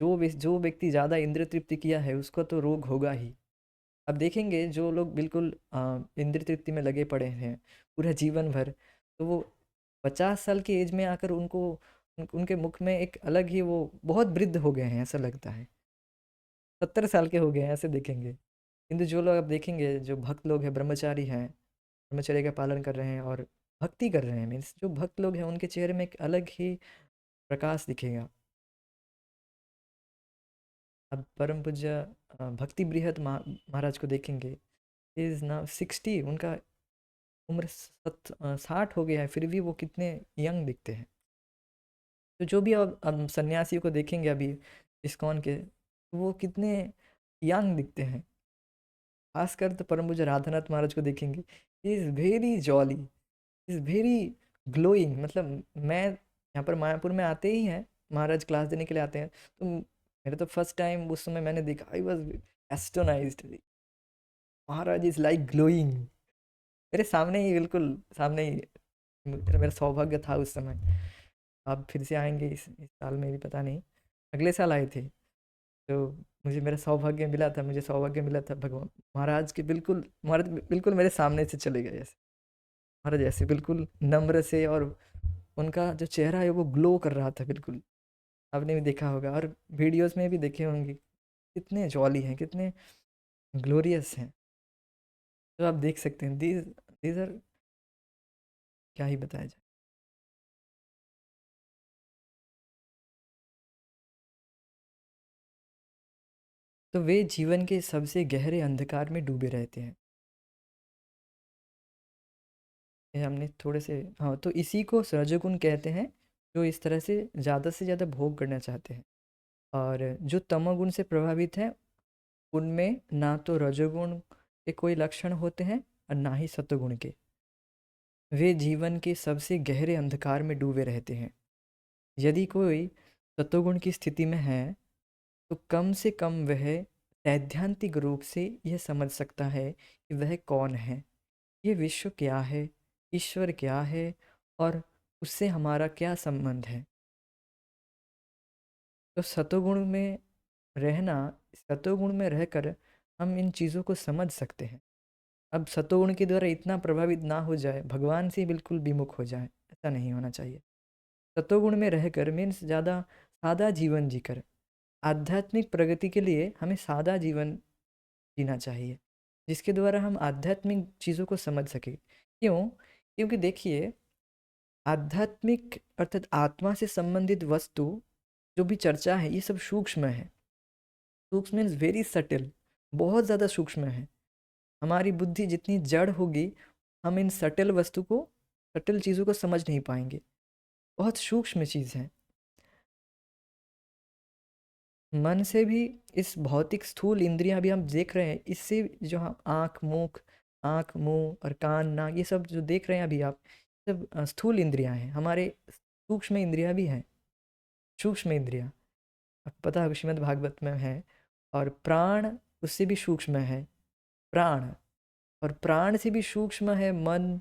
जो व्यक्ति ज़्यादा इंद्रिय तृप्ति किया है उसको तो रोग होगा ही। अब देखेंगे जो लोग बिल्कुल इंद्रिय तृप्ति में लगे पड़े हैं पूरा जीवन भर, तो वो 50 साल की एज में आकर उनके मुख में एक अलग ही, वो बहुत वृद्ध हो गए हैं ऐसा लगता है, 70 साल के हो गए हैं ऐसे देखेंगे। किंतु जो लोग आप देखेंगे, जो भक्त लोग हैं, ब्रह्मचारी हैं, ब्रह्मचर्य का पालन कर रहे हैं और भक्ति कर रहे हैं, मीन्स जो भक्त लोग हैं उनके चेहरे में एक अलग ही प्रकाश दिखेगा। अब परम पूज्य भक्ति बृहत महाराज को देखेंगे, इज नाउ 60, उनका उम्र 60 हो गया है, फिर भी वो कितने यंग दिखते हैं। तो जो भी अब सन्यासियों को देखेंगे अभी इस्कॉन के, तो वो कितने यंग दिखते हैं। खासकर तो परम पूज्य राधानाथ महाराज को देखेंगे, is very jolly, is very glowing. मतलब मैं यहाँ पर मायापुर में आते ही हैं, महाराज क्लास देने के लिए आते हैं, तो मेरा तो फर्स्ट टाइम उस समय मैंने देखा, आई वॉज एस्टोनाइज्ड, महाराज इज़ लाइक ग्लोइंग, मेरे सामने ही, बिल्कुल सामने ही। मेरा सौभाग्य था उस समय। आप फिर से आएंगे इस साल में भी पता नहीं, अगले साल आए थे, तो मुझे मेरा सौभाग्य मिला था, मुझे सौभाग्य मिला था भगवान महाराज के, बिल्कुल महाराज बिल्कुल मेरे सामने से चले गए ऐसे, महाराज ऐसे बिल्कुल नम्र से, और उनका जो चेहरा है वो ग्लो कर रहा था बिल्कुल। आपने भी देखा होगा और वीडियोस में भी देखे होंगे, कितने जॉली हैं, कितने ग्लोरियस हैं। तो आप देख सकते हैं, दीज दीज आर, क्या ही बताया जाए। तो वे जीवन के सबसे गहरे अंधकार में डूबे रहते हैं। ये हमने थोड़े से, हाँ, तो इसी को रजोगुण कहते हैं, जो इस तरह से ज़्यादा भोग करना चाहते हैं। और जो तमोगुण से प्रभावित हैं, उनमें ना तो रजोगुण के कोई लक्षण होते हैं और ना ही सत्वगुण के। वे जीवन के सबसे गहरे अंधकार में डूबे रहते हैं। यदि कोई सत्वगुण की स्थिति में है, तो कम से कम वह सैद्धांतिक रूप से यह समझ सकता है कि वह कौन है, ये विश्व क्या है, ईश्वर क्या है, और उससे हमारा क्या संबंध है। तो सतोगुण में रहना, सतोगुण में रहकर हम इन चीज़ों को समझ सकते हैं। अब सतोगुण के द्वारा इतना प्रभावित ना हो जाए, भगवान से बिल्कुल विमुख हो जाए, ऐसा नहीं होना चाहिए। सतोगुण में रहकर मीन्स ज़्यादा सादा जीवन जीकर, आध्यात्मिक प्रगति के लिए हमें सादा जीवन जीना चाहिए, जिसके द्वारा हम आध्यात्मिक चीज़ों को समझ सकें। क्यों? क्योंकि देखिए, आध्यात्मिक अर्थात आत्मा से संबंधित वस्तु जो भी चर्चा है, ये सब सूक्ष्म है। सूक्ष्म मीन्स वेरी सटिल, बहुत ज़्यादा सूक्ष्म है। हमारी बुद्धि जितनी जड़ होगी, हम इन सटिल वस्तु को, सटिल चीज़ों को समझ नहीं पाएंगे। बहुत सूक्ष्म चीज़ है। मन से भी, इस भौतिक स्थूल इंद्रियां भी हम देख रहे हैं, इससे जो हम आँख मुंह और कान नाक, ये सब जो देख रहे हैं अभी आप, सब स्थूल इंद्रियां हैं। हमारे सूक्ष्म इंद्रियां भी हैं, सूक्ष्म इंद्रियां, आपको पता है श्रीमद् भागवत में है। और प्राण उससे भी सूक्ष्म है, प्राण, और प्राण से भी सूक्ष्म है मन,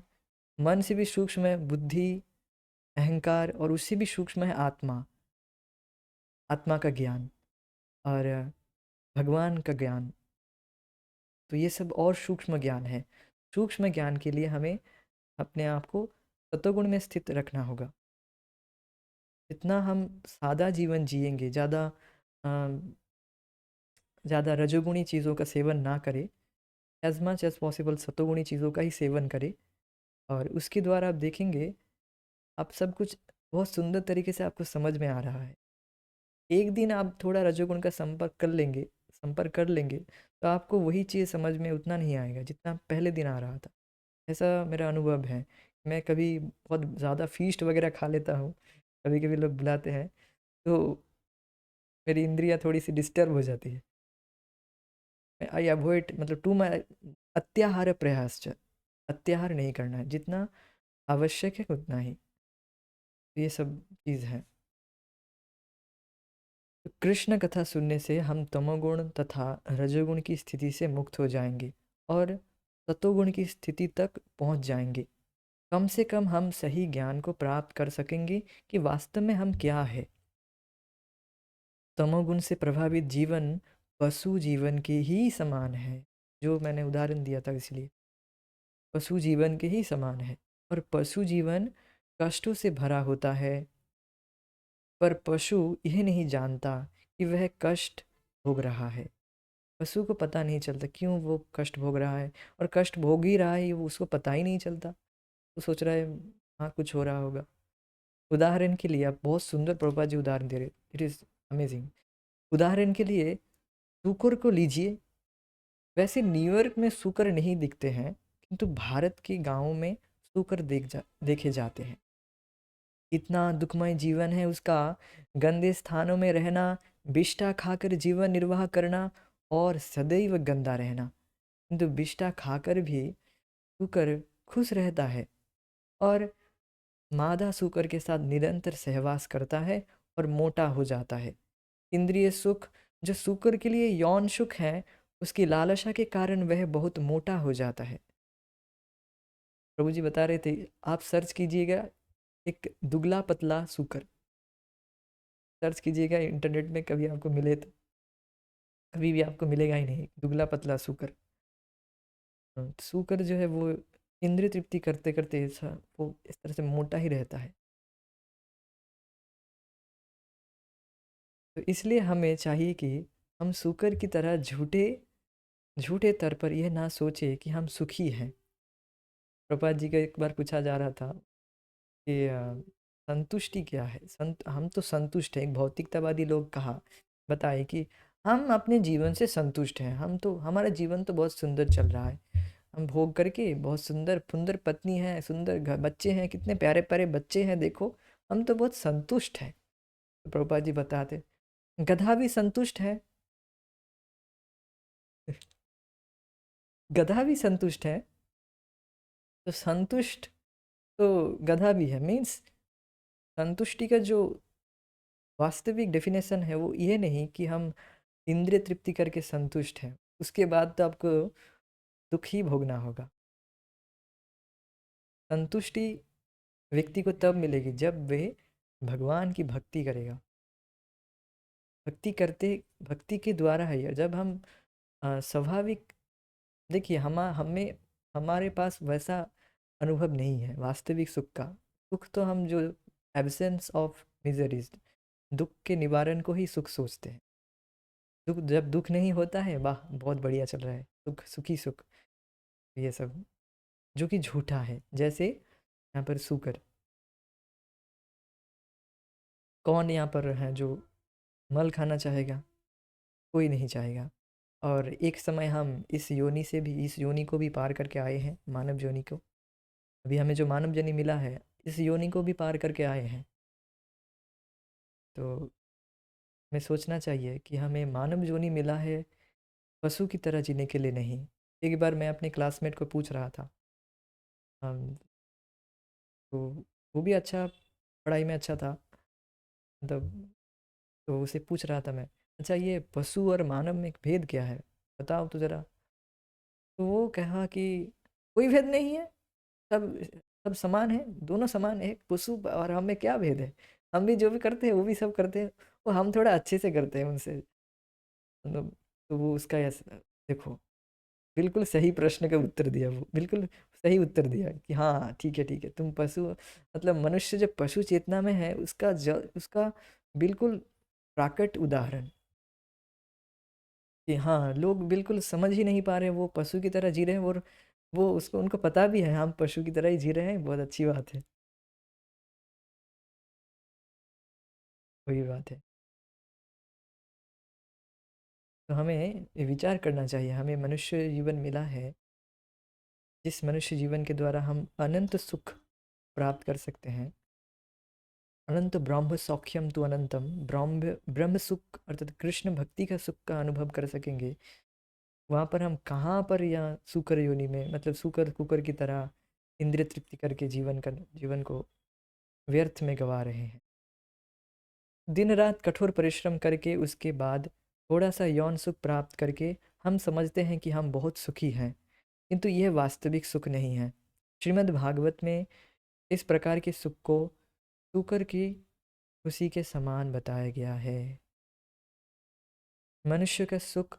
मन से भी सूक्ष्म है बुद्धि, अहंकार, और उससे भी सूक्ष्म है आत्मा, आत्मा का ज्ञान और भगवान का ज्ञान। तो ये सब और सूक्ष्म ज्ञान है। सूक्ष्म ज्ञान के लिए हमें अपने आप को सत्वगुण में स्थित रखना होगा। जितना हम सादा जीवन जिएंगे, ज़्यादा रजोगुणी चीज़ों का सेवन ना करें, एज मच एज पॉसिबल सत्वगुणी चीज़ों का ही सेवन करें, और उसके द्वारा आप देखेंगे, आप सब कुछ बहुत सुंदर तरीके से आपको समझ में आ रहा है। एक दिन आप थोड़ा रजोगुण का संपर्क कर लेंगे, तो आपको वही चीज़ समझ में उतना नहीं आएगा जितना पहले दिन आ रहा था। ऐसा मेरा अनुभव है। मैं कभी बहुत ज़्यादा फ़ीस्ट वगैरह खा लेता हूँ, कभी कभी लोग बुलाते हैं, तो मेरी इंद्रियाँ थोड़ी सी डिस्टर्ब हो जाती है। आई अवॉइड, मतलब टू माई अत्याहार प्रयास, अत्याहार नहीं करना है, जितना आवश्यक है उतना ही। ये सब चीज़ है। तो कृष्ण कथा सुनने से हम तमोगुण तथा रजोगुण की स्थिति से मुक्त हो जाएंगे और सतोगुण की स्थिति तक पहुंच जाएंगे। कम से कम हम सही ज्ञान को प्राप्त कर सकेंगे कि वास्तव में हम क्या है। तमोगुण से प्रभावित जीवन पशु जीवन के ही समान है, जो मैंने उदाहरण दिया था, इसलिए पशु जीवन के ही समान है। और पशु जीवन कष्टों से भरा होता है, पर पशु यह नहीं जानता कि वह कष्ट भोग रहा है। पशु को पता नहीं चलता क्यों वो कष्ट भोग रहा है, और कष्ट भोग ही रहा है, वो उसको पता ही नहीं चलता। वो सोच रहा है हाँ कुछ हो रहा होगा। उदाहरण के लिए, आप बहुत सुंदर प्रभुपाद जी उदाहरण दे रहे, इट इज़ अमेजिंग। उदाहरण के लिए सूकर को लीजिए। वैसे न्यूयॉर्क में सूकर नहीं दिखते हैं, किंतु भारत के गांवों में सूकर देखे जाते हैं। इतना दुखमय जीवन है उसका, गंदे स्थानों में रहना, बिष्टा खाकर जीवन निर्वाह करना और सदैव गंदा रहना। किंतु बिष्टा खाकर भी सूकर खुश रहता है और मादा सूकर के साथ निरंतर सहवास करता है और मोटा हो जाता है। इंद्रिय सुख जो सूकर के लिए यौन सुख है, उसकी लालसा के कारण वह बहुत मोटा हो जाता है। प्रभु जी बता रहे थे, आप सर्च कीजिएगा एक दुगला पतला सूकर, सर्च कीजिएगा इंटरनेट में, कभी आपको मिले तो, कभी भी आपको मिलेगा ही नहीं दुगला पतला सूकर। सूकर जो है वो इंद्रिय तृप्ति करते करते ऐसा वो इस तरह से मोटा ही रहता है। तो इसलिए हमें चाहिए कि हम सूकर की तरह झूठे झूठे तौर पर यह ना सोचे कि हम सुखी हैं। प्रभुपाद जी का एक बार पूछा जा रहा था कि संतुष्टि क्या है, हम तो संतुष्ट हैं, एक भौतिकतावादी लोग कहा बताए कि हम अपने जीवन से संतुष्ट हैं, हम तो, हमारा जीवन तो बहुत सुंदर चल रहा है, हम भोग करके बहुत सुंदर सुंदर पत्नी है, सुंदर घर, बच्चे हैं, कितने प्यारे प्यारे बच्चे हैं, देखो हम तो बहुत संतुष्ट हैं। तो प्रभुपाद जी बताते, गधा भी संतुष्ट है। गधा भी संतुष्ट है, तो संतुष्ट तो गधा भी है। मीन्स संतुष्टि का जो वास्तविक डेफिनेशन है वो ये नहीं कि हम इंद्रिय तृप्ति करके संतुष्ट हैं, उसके बाद तो आपको दुख ही भोगना होगा। संतुष्टि व्यक्ति को तब मिलेगी जब वे भगवान की भक्ति करेगा। भक्ति करते, भक्ति के द्वारा है यह, जब हम स्वाभाविक, देखिए हमें, हमारे पास वैसा अनुभव नहीं है वास्तविक सुख का। सुख तो हम जो एब्सेंस ऑफ मिजरीज, दुख के निवारण को ही सुख सोचते हैं। दुख, जब दुख नहीं होता है, वाह बहुत बढ़िया चल रहा है, सुख सुखी सुख, ये सब जो कि झूठा है। जैसे यहाँ पर शुकर, कौन यहाँ पर है जो मल खाना चाहेगा? कोई नहीं चाहेगा। और एक समय हम इस योनि से भी, इस योनि को भी पार करके आए हैं, मानव योनि को। अभी हमें जो मानव जन्म मिला है, इस योनि को भी पार करके आए हैं। तो हमें सोचना चाहिए कि हमें मानव योनि मिला है पशु की तरह जीने के लिए नहीं। एक बार मैं अपने क्लासमेट को पूछ रहा था, हम तो वो भी अच्छा, पढ़ाई में अच्छा था, मतलब, तो उसे पूछ रहा था मैं, अच्छा ये पशु और मानव में एक भेद क्या है, बताओ तो ज़रा। तो वो कहा कि कोई भेद नहीं है, सब सब समान है, दोनों समान है, पशु और हम में क्या भेद है, हम भी जो भी करते हैं वो भी सब करते हैं, वो हम थोड़ा अच्छे से करते हैं उनसे, मतलब। तो वो उसका देखो, बिल्कुल सही प्रश्न का उत्तर दिया, वो बिल्कुल सही उत्तर दिया कि हाँ ठीक है ठीक है, तुम पशु, मतलब मनुष्य जब पशु चेतना में है, उसका बिल्कुल प्राकट उदाहरण कि हाँ लोग बिल्कुल समझ ही नहीं पा रहे, वो पशु की तरह जी रहे हैं, और वो उसको, उनको पता भी है हम पशु की तरह ही जी रहे हैं, बहुत अच्छी बात है। वही बात है। तो हमें ये विचार करना चाहिए, हमें मनुष्य जीवन मिला है, जिस मनुष्य जीवन के द्वारा हम अनंत सुख प्राप्त कर सकते हैं। अनंत ब्रह्म सौख्यम तो अनंतम, ब्रह्म ब्रह्म सुख अर्थात कृष्ण भक्ति का सुख का अनुभव कर सकेंगे। वहाँ पर हम कहाँ पर, या सूकर योनि में, मतलब सूकर कुकर की तरह इंद्रिय तृप्ति करके जीवन को व्यर्थ में गवा रहे हैं। दिन रात कठोर परिश्रम करके उसके बाद थोड़ा सा यौन सुख प्राप्त करके हम समझते हैं कि हम बहुत सुखी हैं, किंतु यह वास्तविक सुख नहीं है। श्रीमद् भागवत में इस प्रकार के सुख को सूकर की खुशी के समान बताया गया है। मनुष्य का सुख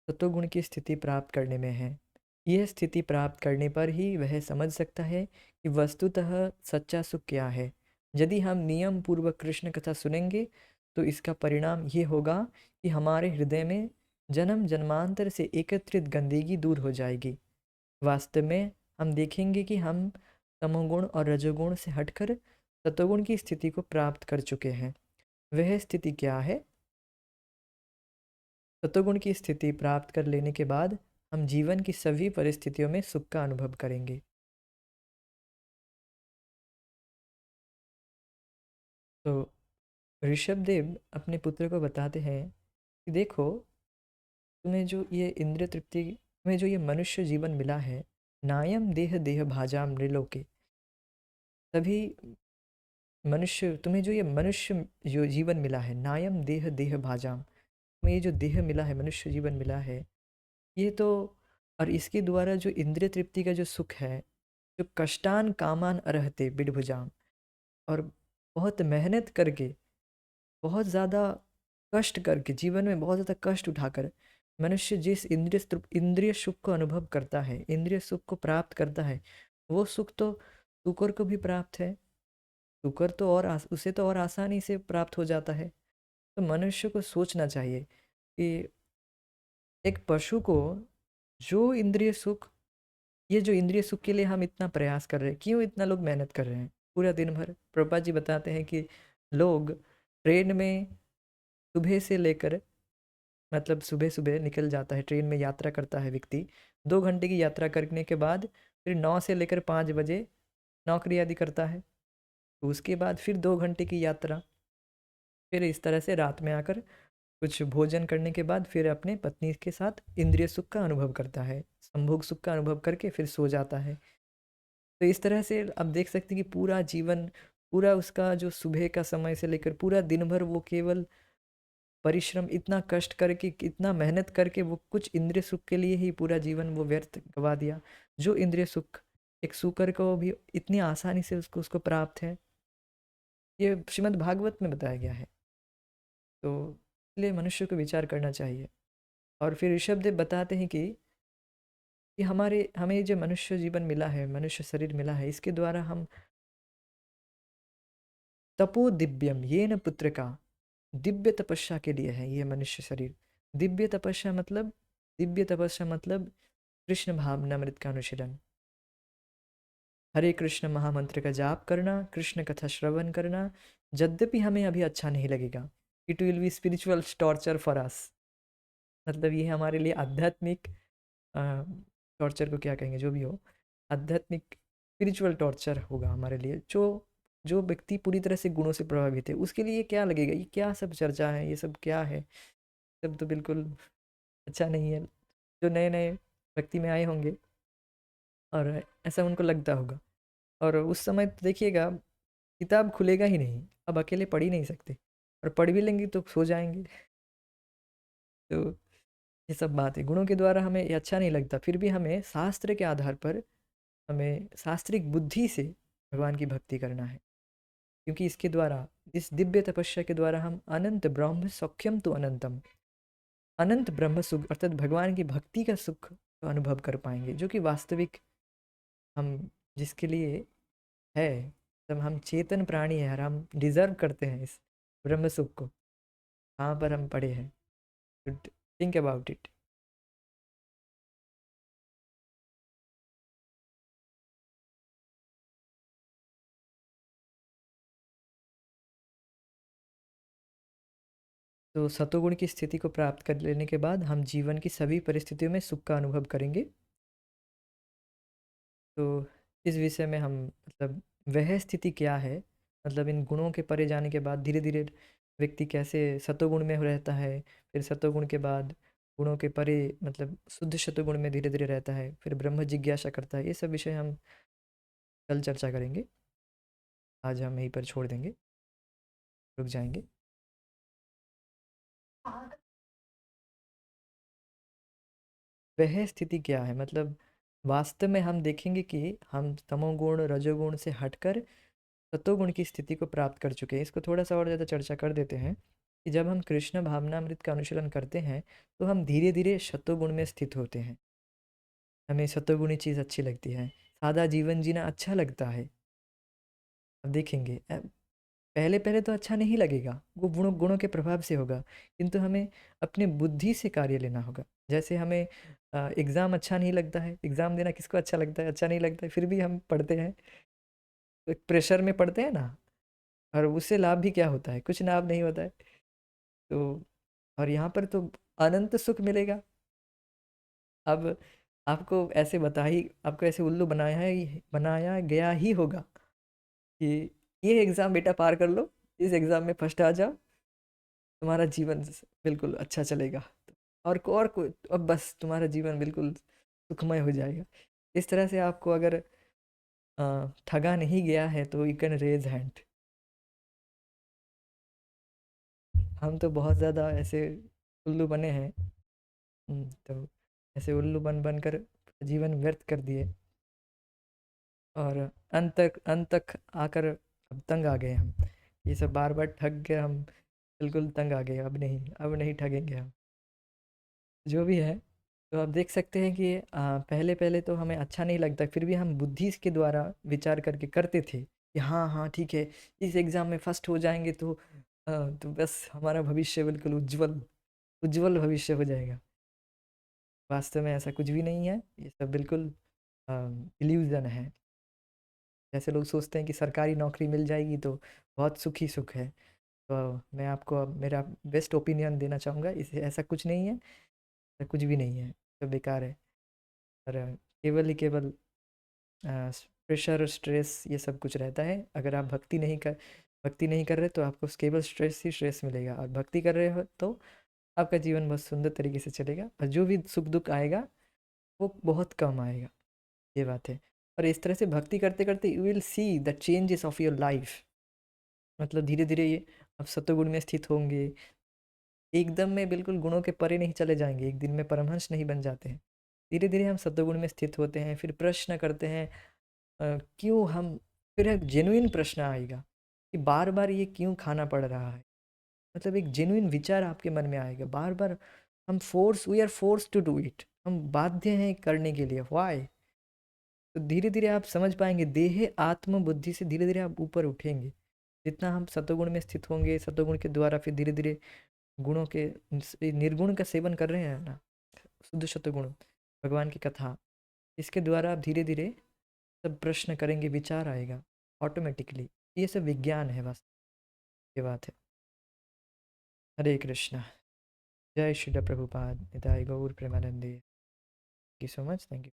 सतोगुण की स्थिति प्राप्त करने में है। यह स्थिति प्राप्त करने पर ही वह समझ सकता है कि वस्तुतः सच्चा सुख क्या है। यदि हम नियम पूर्वक कृष्ण कथा सुनेंगे तो इसका परिणाम ये होगा कि हमारे हृदय में जन्म जन्मांतर से एकत्रित गंदगी दूर हो जाएगी। वास्तव में हम देखेंगे कि हम तमोगुण और रजोगुण से हटकर सतोगुण की स्थिति को प्राप्त कर चुके हैं। वह स्थिति क्या है? सतोगुण की स्थिति प्राप्त कर लेने के बाद हम जीवन की सभी परिस्थितियों में सुख का अनुभव करेंगे। तो ऋषभ देव अपने पुत्र को बताते हैं कि देखो, तुम्हें जो ये इंद्रिय तृप्ति, तुम्हें जो ये मनुष्य जीवन मिला है, नायम देह देह भाजाम नृलोके, तभी मनुष्य, तुम्हें जो ये मनुष्य जो जीवन मिला है, नायम देह देह भाजाम, तुम्हें ये जो देह मिला है, मनुष्य जीवन मिला है, ये तो, और इसके द्वारा जो इंद्रिय तृप्ति का जो सुख है, जो कष्टान कामान अरहते बिडभुजाम, और बहुत मेहनत करके, बहुत ज़्यादा कष्ट करके, जीवन में बहुत ज़्यादा कष्ट उठाकर मनुष्य जिस इंद्रिय सुख को अनुभव करता है, इंद्रिय सुख को प्राप्त करता है, वो सुख तो शुकर को भी प्राप्त है। शुकर तो उसे तो और आसानी से प्राप्त हो जाता है। तो मनुष्य को सोचना चाहिए कि एक पशु को जो इंद्रिय सुख, ये जो इंद्रिय सुख के लिए हम इतना प्रयास कर रहे हैं, क्यों इतना लोग मेहनत कर रहे हैं पूरा दिन भर? प्रभुपाद जी बताते हैं कि लोग ट्रेन में सुबह से लेकर, मतलब सुबह सुबह निकल जाता है, ट्रेन में यात्रा करता है व्यक्ति, 2 घंटे की यात्रा करने के बाद फिर 9 से लेकर 5 बजे नौकरी आदि करता है। तो उसके बाद फिर 2 घंटे की यात्रा, फिर इस तरह से रात में आकर कुछ भोजन करने के बाद फिर अपने पत्नी के साथ इंद्रिय सुख का अनुभव करता है, संभोग सुख का अनुभव करके फिर सो जाता है। तो इस तरह से आप देख सकते हैं कि पूरा जीवन, पूरा उसका जो सुबह का समय से लेकर पूरा दिन भर वो केवल परिश्रम, इतना कष्ट करके, इतना मेहनत करके वो कुछ इंद्रिय सुख के लिए ही पूरा जीवन वो व्यर्थ गवा दिया। जो इंद्रिय सुख एक सूकर को भी इतनी आसानी से उसको प्राप्त है, ये श्रीमद् भागवत में बताया गया है। तो इसलिए मनुष्य को विचार करना चाहिए। और फिर ऋषभ देव बताते हैं कि हमें जो मनुष्य जीवन मिला है, मनुष्य शरीर मिला है, इसके द्वारा हम तपो दिव्यम ये न पुत्र का, दिव्य तपस्या के लिए है ये मनुष्य शरीर। दिव्य तपस्या मतलब कृष्ण भावनामृत का अनुशीलन, हरे कृष्ण महामंत्र का जाप करना, कृष्ण कथा श्रवण करना। यद्यपि हमें अभी अच्छा नहीं लगेगा, it will be spiritual torture for us, मतलब ये हमारे लिए आध्यात्मिक टॉर्चर को क्या कहेंगे, जो भी हो, आध्यात्मिक स्पिरिचुअल टॉर्चर होगा हमारे लिए। जो जो व्यक्ति पूरी तरह से गुणों से प्रभावित है, उसके लिए क्या लगेगा, ये क्या सब चर्चा है, ये सब क्या है, सब तो बिल्कुल अच्छा नहीं है। जो नए नए व्यक्ति में आए होंगे और ऐसा उनको लगता होगा, और उस समय तो देखिएगा किताब खुलेगा ही नहीं, अब अकेले पढ़ ही नहीं सकते, और पढ़ भी लेंगे तो सो जाएंगे। तो ये सब बात है, गुणों के द्वारा हमें ये अच्छा नहीं लगता, फिर भी हमें शास्त्र के आधार पर, हमें शास्त्रिक बुद्धि से भगवान की भक्ति करना है, क्योंकि इसके द्वारा, इस दिव्य तपस्या के द्वारा हम अनंत ब्रह्म सौख्यम तो अनंतम, अनंत ब्रह्म सुख अर्थात भगवान की भक्ति का सुख का अनुभव कर पाएंगे, जो कि वास्तविक हम जिसके लिए है, तब हम चेतन प्राणी हैं और हम डिजर्व करते हैं इस ब्रह्म सुख को। कहाँ पर हम पड़े हैं, थिंक अबाउट इट। तो सतोगुण की स्थिति को प्राप्त कर लेने के बाद हम जीवन की सभी परिस्थितियों में सुख का अनुभव करेंगे। तो इस विषय में हम, मतलब वह स्थिति क्या है, मतलब इन गुणों के परे जाने के बाद धीरे धीरे व्यक्ति कैसे सतोगुण में रहता है, फिर सतोगुण के बाद गुणों के परे मतलब शुद्ध शतुगुण में धीरे धीरे रहता है, फिर ब्रह्म जिज्ञासा करता है। ये सब विषय हम कल चर्चा करेंगे। आज हम यहीं पर छोड़ देंगे, रुक जाएंगे। वह स्थिति क्या है, मतलब वास्तव में हम देखेंगे कि हम तमोगुण रजोगुण से हटकर सत्वगुण की स्थिति को प्राप्त कर चुके हैं। इसको थोड़ा सा और ज़्यादा चर्चा कर देते हैं कि जब हम कृष्ण भावनामृत का अनुशीलन करते हैं तो हम धीरे धीरे सत्वगुण में स्थित होते हैं। हमें सत्वगुणी चीज़ अच्छी लगती है, सादा जीवन जीना अच्छा लगता है। अब देखेंगे पहले पहले तो अच्छा नहीं लगेगा, वो गुणों गुणों के प्रभाव से होगा, किंतु हमें अपने बुद्धि से कार्य लेना होगा। जैसे हमें एग्ज़ाम अच्छा नहीं लगता है, एग्ज़ाम देना किसको अच्छा लगता है, अच्छा नहीं लगता है, फिर भी हम पढ़ते हैं। तो एक प्रेशर में पढ़ते हैं ना, और उससे लाभ भी क्या होता है, कुछ लाभ नहीं होता है। तो और यहाँ पर तो अनंत सुख मिलेगा। अब आपको ऐसे आपको ऐसे उल्लू बनाया गया ही होगा कि ये एग्ज़ाम बेटा पार कर लो, इस एग्ज़ाम में फर्स्ट आ जाओ, तुम्हारा जीवन बिल्कुल अच्छा चलेगा। और कोई अब बस तुम्हारा जीवन बिल्कुल सुखमय हो जाएगा। इस तरह से आपको अगर ठगा नहीं गया है तो यू कैन रेज हैंड। हम तो बहुत ज़्यादा ऐसे उल्लू बने हैं। तो ऐसे उल्लू बन कर जीवन व्यर्थ कर दिए, और अंत तक आकर अब तंग आ गए हम। ये सब बार बार ठग के हम बिल्कुल तंग आ गए। अब नहीं ठगेंगे हम। जो भी है, तो आप देख सकते हैं कि पहले पहले तो हमें अच्छा नहीं लगता, फिर भी हम बुद्धि के द्वारा विचार करके करते थे कि हाँ हाँ ठीक है, इस एग्ज़ाम में फर्स्ट हो जाएंगे तो बस हमारा भविष्य बिल्कुल उज्जवल उज्जवल भविष्य हो जाएगा। वास्तव में ऐसा कुछ भी नहीं है, ये सब बिल्कुल इल्यूज़न है। जैसे लोग सोचते हैं कि सरकारी नौकरी मिल जाएगी तो बहुत सुख ही सुख है। तो मैं आपको अब मेरा बेस्ट ओपिनियन देना चाहूँगा, इसे ऐसा कुछ नहीं है, ऐसा कुछ भी नहीं है, सब बेकार है। और केवल ही केवल प्रेशर और स्ट्रेस ये सब कुछ रहता है। अगर आप भक्ति नहीं कर रहे तो आपको केवल स्ट्रेस ही स्ट्रेस मिलेगा, और भक्ति कर रहे हो तो आपका जीवन बहुत सुंदर तरीके से चलेगा, और जो भी सुख दुख आएगा वो बहुत कम आएगा। ये बात है। और इस तरह से भक्ति करते करते you will see the changes of your life. मतलब धीरे धीरे ये आप सत्वगुण में स्थित होंगे, एकदम में बिल्कुल गुणों के परे नहीं चले जाएंगे, एक दिन में परमहंस नहीं बन जाते हैं। धीरे धीरे हम सत्वगुण में स्थित होते हैं, फिर प्रश्न करते हैं क्यों हम, फिर एक जेन्युइन प्रश्न आएगा कि बार बार ये क्यों खाना पड़ रहा है। मतलब एक जेन्युइन विचार आपके मन में आएगा बार बार। We are force to do it, हम बाध्य हैं करने के लिए, व्हाई। तो धीरे धीरे आप समझ पाएंगे, देह आत्म बुद्धि से धीरे धीरे आप ऊपर उठेंगे। जितना हम सतोगुण में स्थित होंगे, सतोगुण के द्वारा फिर धीरे धीरे गुणों के निर्गुण का सेवन कर रहे हैं ना, शुद्ध सतोगुण, भगवान की कथा, इसके द्वारा आप धीरे धीरे सब प्रश्न करेंगे, विचार आएगा ऑटोमेटिकली। ये सब विज्ञान है बस, ये बात है। हरे कृष्णा। जय श्री प्रभुपाद निताय गौर प्रेमानंदे। Thank you so much, thank you.